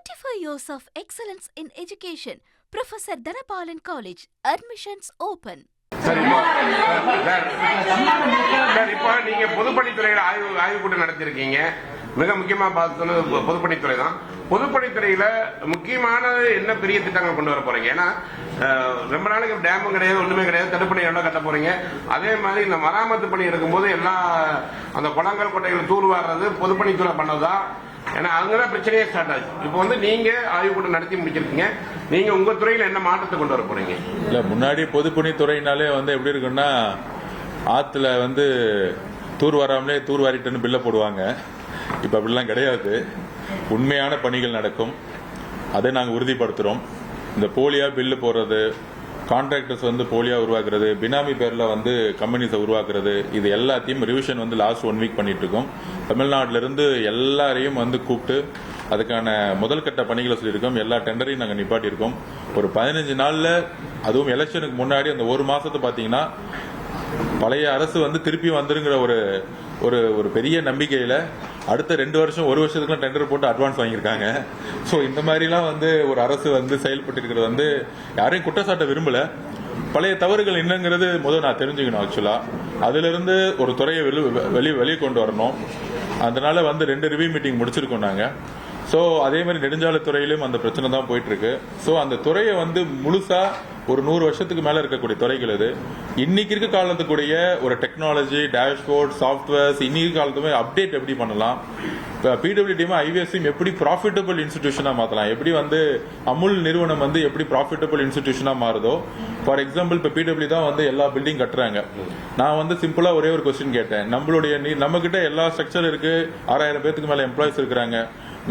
25 years of excellence in education. Professor Dhanapalan College. Admissions open. Sir இப்போ நீங்க பொதுப்பணித்துறையில ஆய்வு கூட்டம் நடத்திருக்கீங்க. மிக முக்கியமா பார்த்தோம் பொதுப்பணித்துறை தான். பொதுப்பணித்துறையில முக்கியமான என்ன பெரிய திட்டங்கள் கொண்டு வர போறீங்க? ஏன்னா ரொம்ப நாளைக்கு டேமும் கிடையாது, ஒண்ணுமே கிடையாது, தடுப்பணை எல்லாம் கட்ட போறீங்க. அதே மாதிரி இந்த மராமத்து பணி எடுக்கும்போது எல்லா அந்த குளங்கள் கொட்டைகள் தூர்வாடுறது பொதுப்பணித்துறை பண்ணதுதான். ஏன்னா அங்கதான் பிரச்சனையே ஸ்டார்ட் ஆச்சு. இப்போ வந்து நீங்க ஆய்வு கூட்டம் நடத்தி முடிச்சிருக்கீங்க. நீங்க உங்க துறையில என்ன மாற்றத்தை கொண்டு வர போறீங்க? இல்ல முன்னாடி பொதுப்பணித்துறையினாலே வந்து எப்படி இருக்குன்னா ஆத்துல வந்து தூர் வராமலே தூர் வாரிட்டுன்னு பில்ல போடுவாங்க. இப்ப அப்படிலாம் கிடையாது. உண்மையான பணிகள் நடக்கும். அதை நாங்கள் உறுதிப்படுத்துறோம். இந்த போலியா பில்லு போடுறது, கான்ட்ராக்டர்ஸ் வந்து போலியா உருவாக்குறது, பினாமி பேர்ல வந்து கம்பெனிஸை உருவாக்குறது, இது எல்லாத்தையும் ரிவிஷன் வந்து லாஸ்ட் 1 வீக் பண்ணிட்டு இருக்கோம். தமிழ்நாட்டில இருந்து எல்லாரையும் வந்து கூப்பிட்டு அதுக்கான முதல் கட்ட பணிகளை சொல்லியிருக்கோம். எல்லா டெண்டரையும் நாங்கள் நிப்பாட்டியிருக்கோம். ஒரு 15 நாள்ல, அதுவும் எலெக்ஷனுக்கு முன்னாடி அந்த ஒரு மாசத்தை பாத்தீங்கன்னா பழைய அரசு வந்து திருப்பி வந்துருங்கிற ஒரு பெரிய நம்பிக்கையில அடுத்த 2 வருஷம் 1 வருஷத்துக்குலாம் டெண்டர் போட்டு அட்வான்ஸ் வாங்கியிருக்காங்க. ஸோ இந்த மாதிரிலாம் வந்து ஒரு அரசு வந்து செயல்பட்டு இருக்கிறது வந்து யாரையும் குற்றச்சாட்ட விரும்பல. பழைய தவறுகள் என்னங்கிறது முதல் நான் தெரிஞ்சுக்கணும். ஆக்சுவலா அதுல இருந்து ஒரு துறையை வெளியே கொண்டு வரணும். அதனால வந்து 2 ரிவ்யூ மீட்டிங் முடிச்சிருக்கோம் நாங்க. ஸோ அதே மாதிரி நெடுஞ்சாலைத்துறையிலும் அந்த பிரச்சனை தான் போயிட்டு இருக்கு. ஸோ அந்த துறையை வந்து முழுசா ஒரு 100 வருஷத்துக்கு மேல இருக்கக்கூடிய துறைகள் இது. இன்னைக்கு இருக்க காலத்துக்குரிய ஒரு டெக்னாலஜி, டேஷ்போர்ட், சாஃப்ட்வேர்ஸ், இன்னைக்கு காலத்துமே அப்டேட் எப்படி பண்ணலாம், பிடபிள்யூடியும் ஐவிஎஸ்சியும் எப்படி ப்ராஃபிட்டபிள் இன்ஸ்டிடியூஷனா மாத்தலாம், எப்படி வந்து அமுல் நிறுவனம் வந்து எப்படி ப்ராஃபிட்டபிள் இன்ஸ்டிடியூஷனா மாறுதோ. ஃபார் எக்ஸாம்பிள் இப்ப பிடபிள்யூ தான் வந்து எல்லா பில்டிங் கட்டுறாங்க. நான் வந்து சிம்பிளா ஒரே ஒரு கொஸ்டின் கேட்டேன். நம்ம கிட்ட எல்லா ஸ்ட்ரக்சர் இருக்கு, 6000 பேருக்கு மேல எம்ப்ளாயிஸ் இருக்கிறாங்க.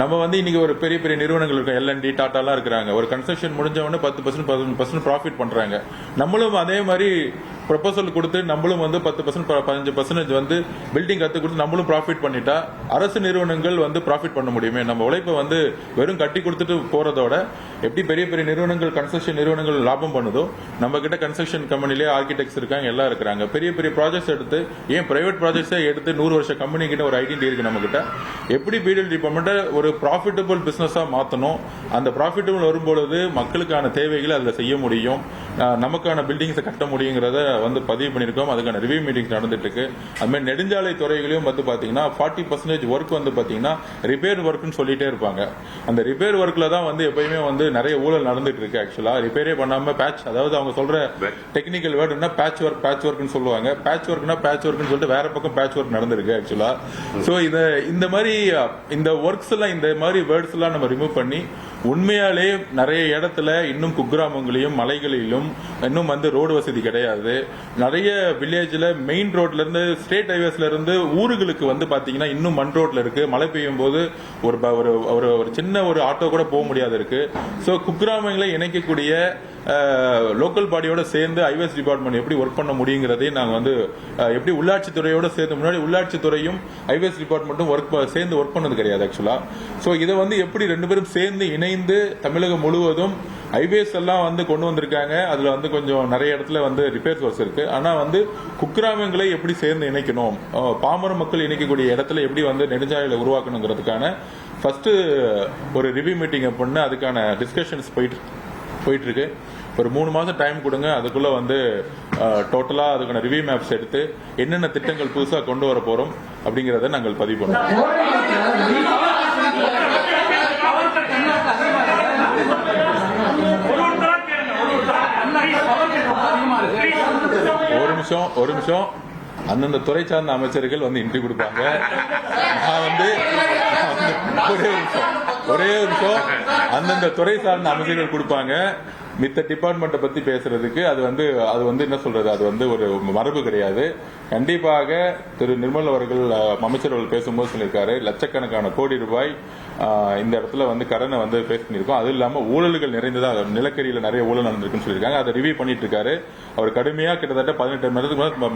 நம்ம வந்து இன்னைக்கு ஒரு பெரிய பெரிய நிறுவனங்கள் இருக்கும், எல்என்டி, டாடா எல்லாம் இருக்கிறாங்க. ஒரு கன்ஸ்ட்ரக்ஷன் முடிஞ்சவொன்னு 10% 15% ப்ராஃபிட் பண்றாங்க. நம்மளும் அதே மாதிரி ப்ரொபோசல் கொடுத்து நம்மளும் வந்து 10% 15% வந்து பில்டிங் கத்து கொடுத்து நம்மளும் ப்ராஃபிட் பண்ணிட்டா அரசு நிறுவனங்கள் வந்து ப்ராஃபிட் பண்ண முடியுமே. நம்ம உழைப்பை வந்து வெறும் கட்டி கொடுத்துட்டு போறதோட எப்படி பெரிய பெரிய நிறுவனங்கள், கன்ஸ்ட்ரக்ஷன் நிறுவனங்கள் லாபம் பண்ணுதோ, நம்ம கிட்ட கன்ஸ்ட்ரக்ஷன் கம்பெனிலேயே ஆர்கிடெக்ட்ஸ் இருக்காங்க, எல்லாம் இருக்கிறாங்க. பெரிய பெரிய ப்ராஜெக்ட்ஸ் எடுத்து, ஏன் பிரைவேட் ப்ராஜெக்ட்ஸே எடுத்து 100 வருஷ கம்பெனி கிட்ட ஒரு ஐடென்டி இருக்கு நம்ம கிட்ட. எப்படி பிடபிள்யூ டிபார்ட்மெண்ட் ஒரு ப்ராஃபிட்டபிள் பிசினஸா மாத்தணும், அந்த ப்ராஃபிட்டபிள் வரும்பொழுது மக்களுக்கான தேவைகளை அதுல செய்ய முடியும், நமக்கான பில்டிங்ஸை கட்ட முடியுங்கிறத வந்து பதிவு பண்ணிருக்கோம். அதுக்கான ரிவ்யூ மீட்டிங்ஸ் நடந்துட்டு இருக்கு. அது மாதிரி நெடுஞ்சாலை துறைகளையும் வந்து பாத்தீங்கன்னா 40% ஒர்க் வந்து பாத்தீங்கன்னா ரிப்பேர் ஒர்க்னு சொல்லிட்டே இருப்பாங்க. அந்த ரிப்பேர் ஒர்க்ல தான் வந்து எப்பயுமே வந்து நிறைய ஊழல் நடந்துட்டு இருக்கு. ஆக்சுவலா ரிப்பேரே பண்ணாம பேட்ச், அதாவது அவங்க சொல்ற டெக்னிக்கல் வேர்டுனா பேட்ச் ஒர்க்னு சொல்லுவாங்க. பேட்ச் ஒர்க்னு சொல்லிட்டு வேற பக்கம் பேட்ச் ஒர்க் நடந்திருக்கு ஆக்சுவலா. சோ இந்த மாதிரி இந்த ஒர்க்ஸ் எல்லாம், இந்த மாதிரி வேர்ட்ஸ் எல்லாம் நம்ம ரிமூவ் பண்ணி உண்மையாலே நிறைய இடத்துல இன்னும் குக்கிராமங்களையும் மலைகளிலும் இன்னும் வந்து ரோடு வசதி கிடையாது. நிறைய வில்லேஜ்ல மெயின் ரோட்ல இருந்து, ஸ்டேட் ஹைவேஸ்ல இருந்து ஊர்களுக்கு வந்து பாத்தீங்கன்னா இன்னும் மண் ரோட்ல இருக்கு. மழை பெய்யும் போது ஒரு சின்ன ஒரு ஆட்டோ கூட போக முடியாது இருக்கு. சோ குக்கிராமங்களை இணைக்கக்கூடிய லோக்கல் பாடியோட சேர்ந்து ஐவேஸ் டிபார்ட்மெண்ட் எப்படி ஒர்க் பண்ண முடியுங்கிறதே நாங்க வந்து எப்படி உள்ளாட்சித்துறையோட சேர்ந்து, முன்னாடி உள்ளாட்சித்துறையும் ஐவேஸ் டிபார்ட்மெண்ட்டும் சேர்ந்து ஒர்க் பண்ணது கிடையாது ஆக்சுவலா. சோ இதை வந்து எப்படி 2 பேரும் சேர்ந்து இணைந்து தமிழகம் முழுவதும் ஐவேஸ் எல்லாம் வந்து கொண்டு வந்திருக்காங்க. அதுல வந்து கொஞ்சம் நிறைய இடத்துல வந்து ரிப்பேர்ஸ் ஒர்க்ஸ் இருக்கு. ஆனா வந்து குக்கிராமங்களை எப்படி சேர்ந்து இணைக்கணும், பாமர மக்கள் இணைக்கக்கூடிய இடத்துல எப்படி வந்து நெடுஞ்சாலையில உருவாக்கணுங்கிறதுக்கான ஃபர்ஸ்ட் ஒரு ரிவ்யூ மீட்டிங் பண்ண அதுக்கான டிஸ்கஷன்ஸ் போயிட்டு இருக்கு. ஒரு 3 மாசம் டைம் கொடுங்க. அதுக்குள்ள வந்து டோட்டலா அதுக்கான ரிவ்யூ மேப்ஸ் எடுத்து என்னென்ன திட்டங்கள் புதுசா கொண்டு வர போறோம் அப்படிங்கறத நாங்கள் பதிவு பண்ணுவோம். ஒரு நிமிஷம் அந்தந்த துறை சார்ந்த அமைச்சர்கள் வந்து இன்ட்ரி கொடுப்பாங்க. நான் வந்து ஒரே நிமிஷம் அந்தந்த துறை சார்ந்த அமைச்சர்கள் கொடுப்பாங்க. மித்த டிபார்ட்மெண்ட்டை பத்தி பேசுறதுக்கு அது வந்து என்ன சொல்றது, அது வந்து ஒரு மரபு கிடையாது. கண்டிப்பாக திரு நிர்மல் அவர்கள் அமைச்சர் அவர்கள் பேசும்போது சொல்லியிருக்காரு, லட்சக்கணக்கான கோடி ரூபாய் இந்த இடத்துல வந்து கடனை வந்து பேஸ் பண்ணியிருக்கோம். அது இல்லாம ஊழல்கள் நிறைந்ததா, நிலக்கரியில நிறைய ஊழல் நடந்திருக்குன்னு சொல்லியிருக்காங்க. அதை ரிவ்யூ பண்ணிட்டு இருக்காரு. அவர் கடுமையா கிட்டத்தட்ட 18 மணி நேரத்துக்கு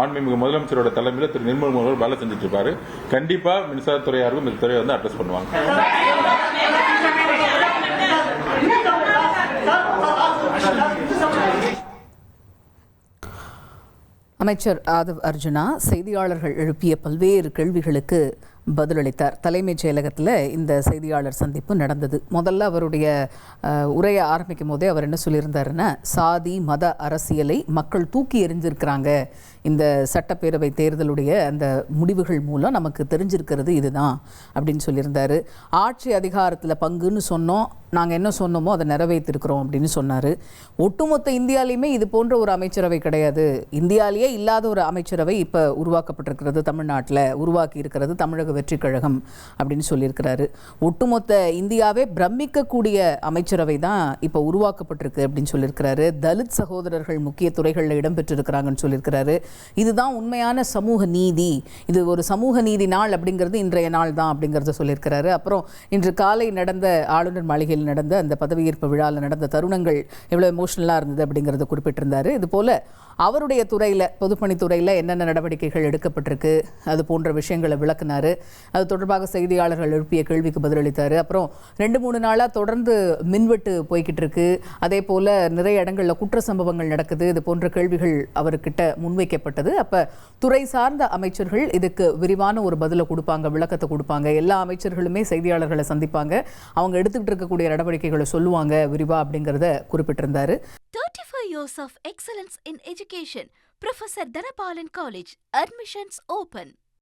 மாண்புமிகு முதலமைச்சரோட தலைமையில திரு நிர்மல் அவர்கள் வேலை செஞ்சுட்டு இருப்பாரு. கண்டிப்பா மின்சாரத்துறையாரும் இந்த துறையை வந்து அட்ரஸ் பண்ணுவாங்க. அமைச்சர் ஆதவ் அர்ஜுனா செய்தியாளர்கள் எழுப்பிய பல்வேறு கேள்விகளுக்கு பதிலளித்தார். தலைமைச் செயலகத்தில் இந்த செய்தியாளர் சந்திப்பு நடந்தது. முதல்ல அவருடைய உரையை ஆரம்பிக்கும் போதே அவர் என்ன சொல்லியிருந்தாருன்னா, சாதி மத அரசியலை மக்கள் தூக்கி எறிஞ்சிருக்கிறாங்க. இந்த சட்டப்பேரவை தேர்தலுடைய அந்த முடிவுகள் மூலம் நமக்கு தெரிஞ்சிருக்கிறது இதுதான் அப்படின்னு சொல்லியிருந்தாரு. ஆட்சி அதிகாரத்தில் பங்குன்னு சொன்னோம், நாங்கள் என்ன சொன்னோமோ அதை நிறைவேற்றிருக்கிறோம் அப்படின்னு சொன்னார். ஒட்டுமொத்த இந்தியாலையுமே இது போன்ற ஒரு அமைச்சரவை கிடையாது, இந்தியாலேயே இல்லாத ஒரு அமைச்சரவை இப்போ உருவாக்கப்பட்டிருக்கிறது, தமிழ்நாட்டில் உருவாக்கி இருக்கிறது தமிழக வெற்றி கழகம் அப்படின்னு சொல்லியிருக்கிறாரு. ஒட்டுமொத்த இந்தியாவே பிரமிக்கக்கூடிய அமைச்சரவை தான் இப்போ உருவாக்கப்பட்டிருக்கு அப்படின்னு சொல்லியிருக்கிறாரு. தலித் சகோதரர்கள் முக்கிய துறைகளில் இடம்பெற்றிருக்கிறாங்கன்னு சொல்லியிருக்கிறாரு. இதுதான் உண்மையான சமூக நீதி, இது ஒரு சமூக நீதி நாள் அப்படிங்கிறது இன்றைய நாள் தான் அப்படிங்கிறத சொல்லியிருக்கிறாரு. அப்புறம் இன்று காலை நடந்த ஆளுநர் மாளிகையில் நடந்த அந்த பதவியேற்பு விழாவில் நடந்த தருணங்கள் எவ்வளோ எமோஷனலாக இருந்தது அப்படிங்கிறத குறிப்பிட்டிருந்தார். இதுபோல் அவருடைய துறையில், பொதுப்பணித்துறையில் என்னென்ன நடவடிக்கைகள் எடுக்கப்பட்டிருக்கு அது போன்ற விஷயங்களை விளக்குனார். அது தொடர்பாக செய்தியாளர்கள் எழுப்பிய கேள்விக்கு பதிலளித்தார். அப்புறம் 2-3 நாளாக தொடர்ந்து மின்வெட்டு போய்கிட்டு இருக்கு, அதே போல் நிறைய இடங்களில் குற்ற சம்பவங்கள் நடக்குது, இது போன்ற கேள்விகள் அவர்கிட்ட முன்வைக்கப்பட்டது. அப்போ துறை சார்ந்த அமைச்சர்கள் இதுக்கு விரிவான ஒரு பதிலை கொடுப்பாங்க, விளக்கத்தை கொடுப்பாங்க. எல்லா அமைச்சர்களுமே செய்தியாளர்களை சந்திப்பாங்க, அவங்க எடுத்துக்கிட்டு இருக்கக்கூடிய நடவடிக்கைகளை சொல்லுவாங்க விரிவா அப்படிங்கிறத குறிப்பிட்டிருந்தாரு. 35 years of excellence in education. Professor Dhanapalan College. Admissions open.